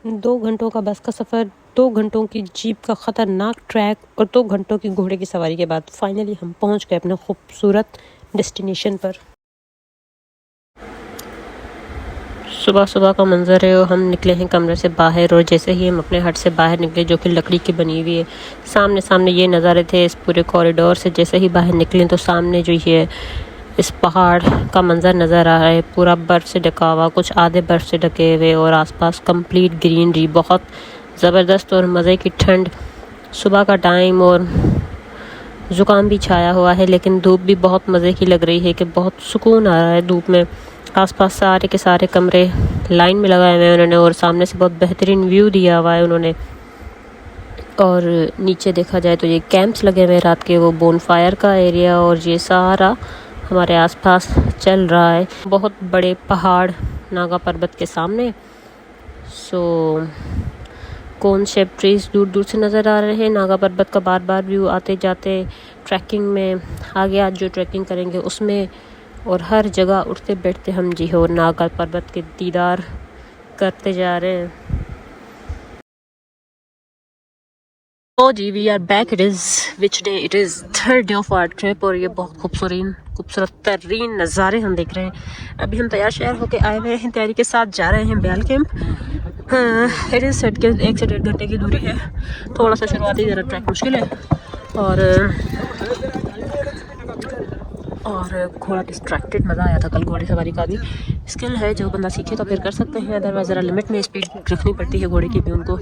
2 घंटों का बस का सफ़र, 2 घंटों की जीप का ख़तरनाक ट्रैक और 2 घंटों की घोड़े की सवारी के बाद फाइनली हम पहुंच गए अपने खूबसूरत डेस्टिनेशन पर। सुबह सुबह का मंजर है और हम निकले हैं कमरे से बाहर, और जैसे ही हम अपने हट से बाहर निकले जो कि लकड़ी की बनी हुई है, सामने सामने ये नज़ारे थे इस पूरे कॉरिडोर से। जैसे ही बाहर निकले तो सामने जो ये इस पहाड़ का मंजर नज़र आ रहा है, पूरा बर्फ़ से ढका हुआ, कुछ आधे बर्फ़ से ढके हुए, और आसपास कंप्लीट ग्रीनरी, बहुत ज़बरदस्त और मज़े की ठंड। सुबह का टाइम और ज़ुकाम भी छाया हुआ है, लेकिन धूप भी बहुत मज़े की लग रही है कि बहुत सुकून आ रहा है धूप में। आसपास सारे के सारे कमरे लाइन में लगाए हुए हैं उन्होंने, और सामने से बहुत बेहतरीन व्यू दिया हुआ है उन्होंने। और नीचे देखा जाए तो ये कैंप्स लगे हुए हैं रात के, वो बोनफायर का एरिया, और ये सारा हमारे आसपास चल रहा है। बहुत बड़े पहाड़ नागा पर्वत के सामने, सो कोन शेप ट्रीज दूर दूर से नज़र आ रहे हैं। नागा पर्वत का बार बार व्यू आते जाते, ट्रैकिंग में आगे आज जो ट्रैकिंग करेंगे उसमें, और हर जगह उठते बैठते हम जी हो नागा पर्वत के दीदार करते जा रहे हैं। ओ जी, we are back. It is which day? It is 3rd day of our trip, और ये बहुत खूबसूरत तरीन नज़ारे हम देख रहे हैं। अभी हम तैयार शहर होके आए हुए हैं, तैयारी के साथ जा रहे हैं ब्याल कैंप। इट इज़ सेट के 1 से 1.5 घंटे की दूरी है। थोड़ा सा शुरुआती ज़रा ट्रैक मुश्किल है, और थोड़ा डिस्ट्रैक्टेड मज़ा आया था कल। घोड़े सवारी का भी स्किल है, जो बंदा सीखे तो फिर कर सकते हैं, अदरवाइज़ ज़रा लिमिट में स्पीड रखनी पड़ती है घोड़े की भी उनको।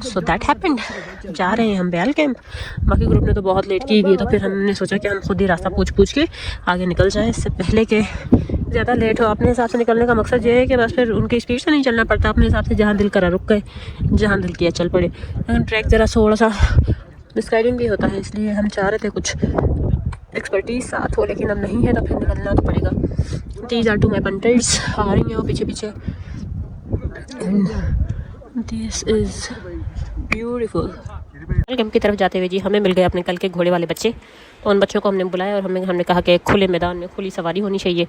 So that happened. जा रहे हैं हम ब्याल कैंप। बाकी ग्रुप ने तो बहुत लेट की हुई है, तो फिर हमने सोचा कि हम खुद ही रास्ता पूछ के आगे निकल जाएं, इससे पहले कि ज़्यादा लेट हो। अपने हिसाब से निकलने का मकसद ये है कि बस फिर उनकी स्पीड से नहीं चलना पड़ता, अपने हिसाब से जहाँ दिल करा रुक गए, जहाँ दिल किया चल पड़े। लेकिन ट्रैक ज़रा थोड़ा सा मिसगाइडिंग भी होता है, इसलिए हम चाह रहे थे कुछ एक्सपर्टीज साथ हो, लेकिन अब नहीं है तो फिर निकलना तो पड़ेगा। These are two my punters, आ रही हैं वो पीछे पीछे। This is beautiful. कैंप की तरफ जाते हुए जी हमें मिल गए अपने कल के घोड़े वाले बच्चे। तो उन बच्चों को हमने बुलाया और हमने कहा कि खुले मैदान में खुली सवारी होनी चाहिए।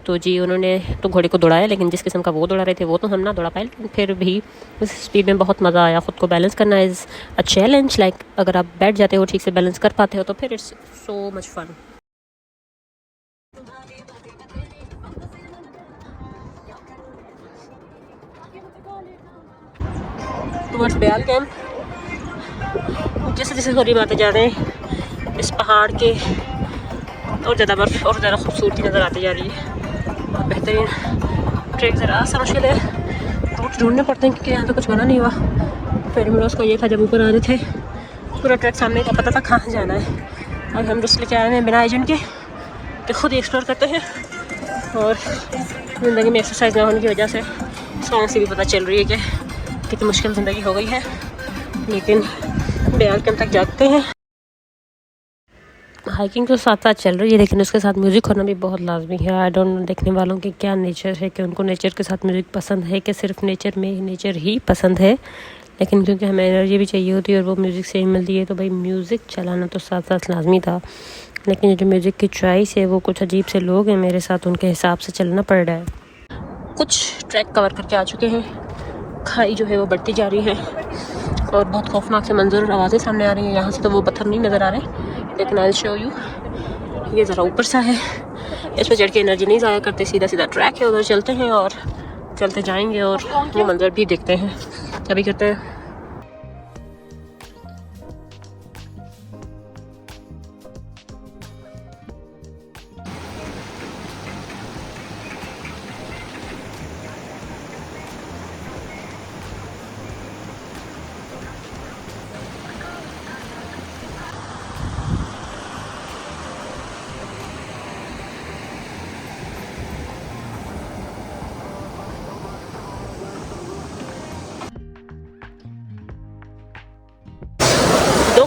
तो जी उन्होंने तो घोड़े को दौड़ाया, लेकिन जिस किस्म का वो दौड़ा रहे थे वो तो हम ना दौड़ा पाए, लेकिन फिर भी उस स्पीड में बहुत मज़ा आया। ख़ुद को बैलेंस करना इज़ अ चैलेंज। लाइक अगर आप बैठ जाते हो, ठीक से बैलेंस कर पाते हो, तो फिर it's so much fun. Towards Byal camp. जैसे जैसे करीब आते जा रहे हैं इस पहाड़ के, और ज़्यादा बर्फ़ और ज़्यादा खूबसूरती नज़र आती जा रही है। बेहतरीन ट्रैक ज़रा सा मुश्किल है, रूट ढूंढने पड़ते हैं क्योंकि यहाँ तो कुछ बना नहीं हुआ। पेरीमिडोस का ये था, जब ऊपर आ रहे थे पूरा ट्रैक सामने का पता था कहाँ जाना है। अब हम रिस्क लेके आए हैं बिना एजेंट के कि खुद ही एक्सप्लोर करते हैं, और ज़िंदगी में एक्सरसाइज ना होने की वजह से सॉन्ग से भी पता चल रही है कि कितनी मुश्किल ज़िंदगी हो गई है, लेकिन ब्याल कैंप तक जाते हैं। हाइकिंग तो साथ साथ चल रही है, लेकिन उसके साथ म्यूज़िक होना भी बहुत लाजमी है। आई डोंट नो देखने वालों की क्या नेचर है, कि उनको नेचर के साथ म्यूज़िक पसंद है कि सिर्फ नेचर में नेचर ही पसंद है। लेकिन क्योंकि हमें एनर्जी भी चाहिए होती है और वो म्यूज़िक से ही मिलती है, तो भाई म्यूज़िक चलाना तो साथ साथ लाजमी था। लेकिन जो म्यूज़िक की चॉइस है, वो कुछ अजीब से लोग हैं मेरे साथ, उनके हिसाब से चलना पड़ रहा है। कुछ ट्रैक कवर करके आ चुके हैं, खाई जो है वो बढ़ती जा रही है, और बहुत खौफनाक से मंजर और आवाज़ें सामने आ रही हैं। यहाँ से तो वो पत्थर नहीं नज़र आ रहे, लेकिन आई शो यू। ये ज़रा ऊपर सा है, इस पर चढ़ के एनर्जी नहीं ज़ाया करते, सीधा सीधा ट्रैक है, उधर चलते हैं और चलते जाएंगे और वो मंजर भी देखते हैं। अभी करते हैं।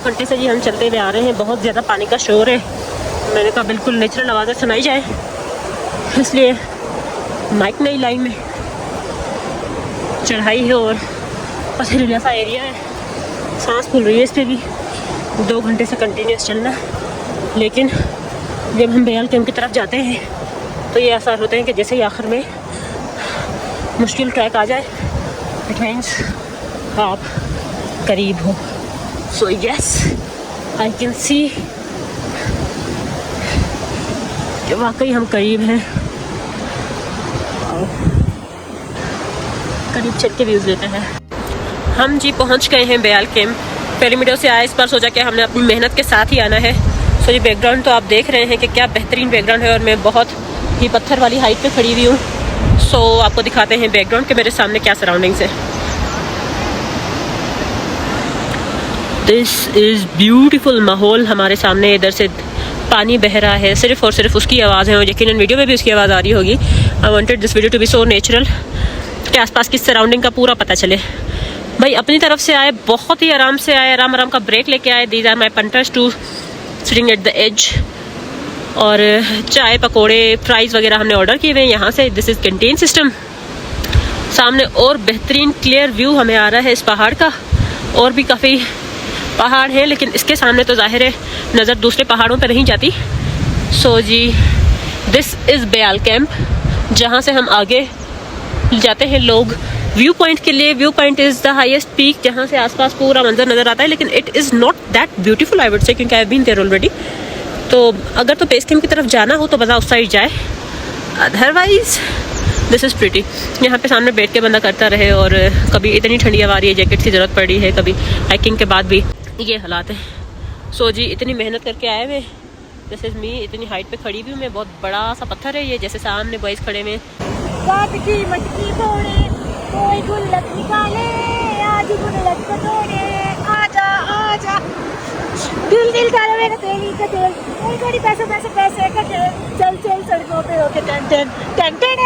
घंटे से जी हम चलते हुए आ रहे हैं, बहुत ज़्यादा पानी का शोर है। मैंने कहा बिल्कुल नेचुरल आवाज़ें सुनाई जाए, इसलिए माइक नई लाइन में चढ़ाई है और पथरीला सा एरिया है, सांस फूल रही है इस पर भी। 2 घंटे से कंटिन्यूस चलना, लेकिन जब हम ब्याल कैंप की तरफ जाते हैं तो ये आसार होते हैं कि जैसे ही आखिर में मुश्किल ट्रैक आ जाए इट मीन्स आप करीब हो। So yes, I can see कि वाकई हम करीब हैं। करीब चल के व्यूज़ लेते हैं। हम जी पहुंच गए हैं बयाल कैंप। पिरामिडों से आए, इस बार सोचा कि हमने अपनी मेहनत के साथ ही आना है। सो ये बैकग्राउंड तो आप देख रहे हैं कि क्या बेहतरीन बैकग्राउंड है, और मैं बहुत ही पत्थर वाली हाइट पे खड़ी हुई हूँ। सो आपको दिखाते हैं बैकग्राउंड के मेरे सामने क्या सराउंडिंग्स है। दिस इज़ ब्यूटीफुल माहौल हमारे सामने। इधर से पानी बह रहा है, सिर्फ और सिर्फ उसकी आवाज़ है, और यकीनन वीडियो में भी उसकी आवाज़ आ रही होगी। I wanted this video to be so natural कि आसपास की सराउंडिंग का पूरा पता चले। भाई अपनी तरफ से आए, बहुत ही आराम से आए, आराम आराम का ब्रेक लेके आए। These are my punters to sitting at the edge. और चाय पकोड़े फ्राइज़ वगैरह हमने ऑर्डर किए हुए हैं यहाँ से। This is canteen system. सामने और बेहतरीन क्लियर व्यू हमें आ रहा है इस पहाड़ का। और भी काफ़ी पहाड़ हैं, लेकिन इसके सामने तो जाहिर है नज़र दूसरे पहाड़ों पर नहीं जाती। सो जी, दिस इज़ बयाल कैंप, जहाँ से हम आगे जाते हैं लोग व्यू पॉइंट के लिए। View point is the highest peak, जहाँ से आसपास पूरा मंजर नज़र आता है, लेकिन it is not that beautiful I would say, क्योंकि I have been there already. तो अगर तो बेस कैंप की तरफ जाना हो तो बजा उस साइड जाए, अदरवाइज दिस इज़ प्रिटी। यहाँ पे सामने बैठ के बंदा करता रहे, और कभी इतनी ठंडी हवा आ रही है, जैकेट की ज़रूरत पड़ी है, कभी हाइकिंग के बाद भी ये हालात है। सो जी, इतनी मेहनत करके आए हुए, दिस इज़ मी, इतनी हाइट पे खड़ी हुई हूँ मैं। बहुत बड़ा सा पत्थर है ये, जैसे सामने बॉयज़ खड़े हुए। की मटकी फोड़े, कोई गुल्लक निकाले, आज गुल्लक को तोड़े, आजा आजा, दिल दिल डालो मेरा तेरी का दिल, कोई कोई पैसे पैसे पैसे का खेल, चल चल सड़कों पे होके टन टन टन टन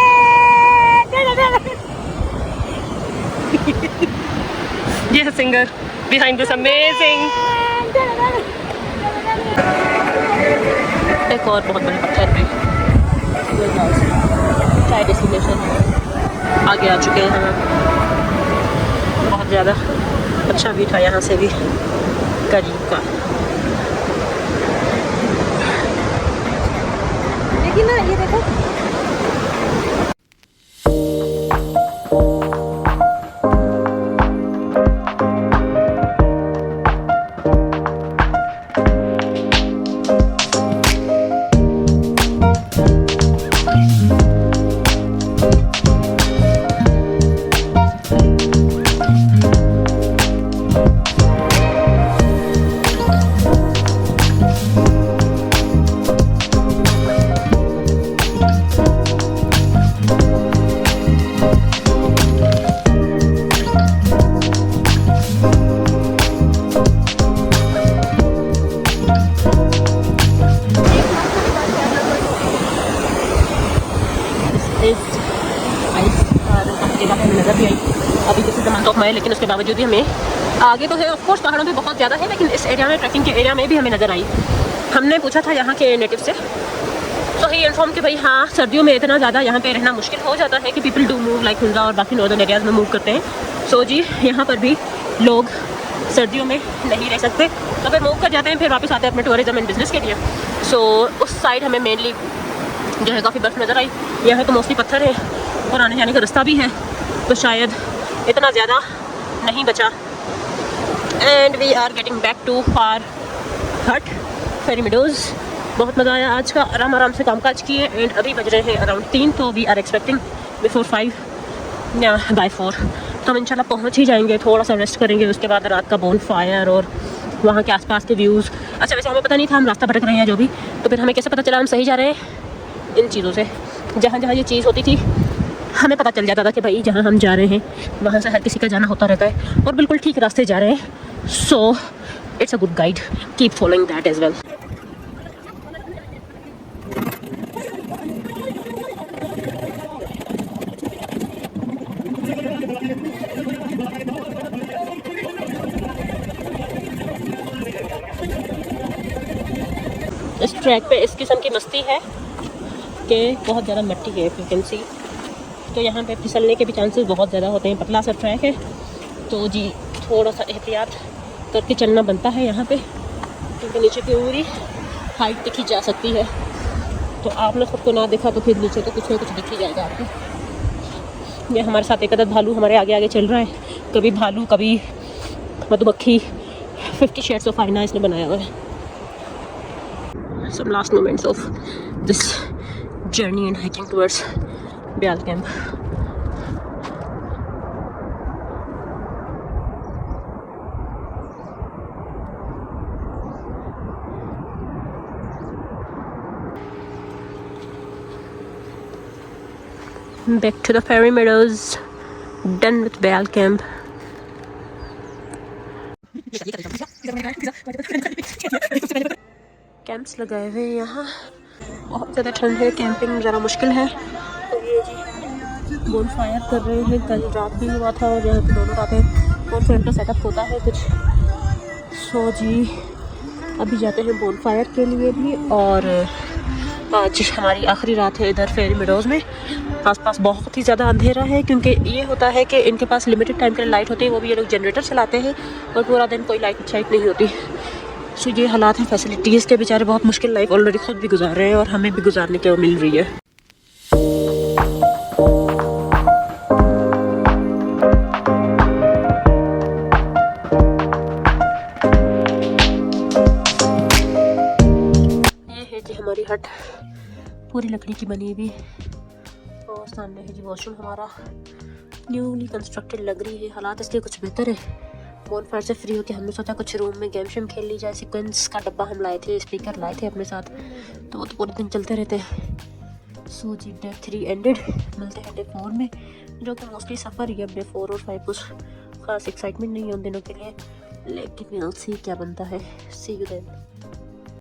ये है सिंगर बिहाइंड दिस अमेजिंग। एक और बहुत बड़े पत्थर पे चाय डेस्टिनेशन आगे आ चुके हैं हम। बहुत ज़्यादा अच्छा भी था यहाँ से भी करीब का। देखिए ना, ये देखो नज़र भी आई। अभी this is the month of May, लेकिन उसके बावजूद भी हमें आगे तो है ऑफकोर्स पहाड़ों पे बहुत ज़्यादा है, लेकिन इस एरिया में ट्रैकिंग के एरिया में भी हमें नज़र आई। हमने पूछा था यहाँ के नेटिव से, तो ही इन्फॉर्म कि भाई हाँ, सर्दियों में इतना ज़्यादा यहाँ पे रहना मुश्किल हो जाता है कि people do move like Hunza और बाकी नॉर्दर्न एरियाज़ में मूव करते हैं। सो जी, यहाँ पर भी लोग सर्दियों में नहीं रह सकते, तो फिर मूव कर जाते हैं, फिर वापस आते हैं अपने टूरिज्म एंड बिजनेस के लिए। सो उस साइड हमें मेनली जो है काफ़ी बर्फ़ नज़र आई। यहाँ तो मोस्टली पत्थर है और आने जाने का रास्ता भी है, तो शायद इतना ज़्यादा नहीं बचा। And we are getting back to our hut pyramids. बहुत मज़ा आया आज का, आराम आराम से कामकाज किए। एंड अभी बज रहे हैं अराउंड 3, तो वी आर एक्सपेक्टिंग बिफोर 5 या बाय 4 तो हम इंशाल्लाह पहुंच ही जाएंगे। थोड़ा सा रेस्ट करेंगे, उसके बाद रात का बोन फायर और वहाँ के आसपास के व्यूज़। अच्छा, वैसे हमें पता नहीं था, हम रास्ता भटक रहे हैं जो भी, तो फिर हमें कैसे पता चला हम सही जा रहे हैं? इन चीज़ों से, जहाँ जहाँ ये चीज़ होती थी हमें पता चल जाता था कि भाई जहाँ हम जा रहे हैं वहाँ से हर किसी का जाना होता रहता है और बिल्कुल ठीक रास्ते जा रहे हैं। So it's a good guide, keep following that as well. इस ट्रैक पे इस किस्म की मस्ती है कि बहुत ज़्यादा मिट्टी है, यू कैन सी, तो यहाँ पे फिसलने के भी चांसेस बहुत ज़्यादा होते हैं। पतला सा ट्रैक है, तो जी थोड़ा सा एहतियात करके चलना बनता है यहाँ पे, क्योंकि नीचे पूरी हाइट दिखी जा सकती है। तो आपने खुद को ना देखा तो फिर नीचे तो कुछ ना कुछ दिख ही जाएगा आपको। ये हमारे साथ एक अदद भालू हमारे आगे आगे चल रहा है, कभी भालू कभी मधुमक्खी। 50 शेड्स ऑफ आईना इसने बनाया हुआ है। Some last moments of this journey and hiking towards Beal Camp. Back to the fairy meadows. Done with Beal Camp. Camps लगाए हुए हैं यहाँ, बहुत ज़्यादा ठंड है, कैंपिंग ज़रा मुश्किल है। तो ये जी बोन फायर कर रहे हैं, कल रात भी हुआ था और यहाँ पे दोनों रातें बोन फायर का सेटअप होता है कुछ। सो जी अभी जाते हैं बोन फायर के लिए भी। और आज हमारी आखिरी रात है इधर फेरी मेडोज़ में। आसपास बहुत ही ज़्यादा अंधेरा है, क्योंकि ये होता है कि इनके पास लिमिटेड टाइम के लिए लाइट होती है, वो भी ये लोग जनरेटर चलाते हैं और पूरा दिन कोई लाइट नहीं होती। सो ये हालात हैं फैसिलिटीज़ के। बेचारे बहुत मुश्किल लाइफ ऑलरेडी खुद भी गुजार रहे हैं और हमें भी गुजारने के मिल रही है। ये है जी हमारी हट, पूरी लकड़ी की बनी हुई, और सामने है जी वॉशरूम हमारा, न्यूली कंस्ट्रक्टेड लग रही है। हालात इसके कुछ बेहतर है। बोनफायर से फ्री होकर हमने सोचा कुछ रूम में गेम शेम खेल ली जाए। सीक्वेंस का डब्बा हम लाए थे, स्पीकर लाए थे अपने साथ, तो वो तो पूरे दिन चलते रहते हैं। सो जी डे 3 एंडेड, मिलते हैं डे 4 में, जो कि मोस्टली सफ़र ही है। डे 4 और 5 कुछ खास एक्साइटमेंट नहीं है उन दिनों के लिए, लेकिन we'll see क्या बनता है। सी यू देन।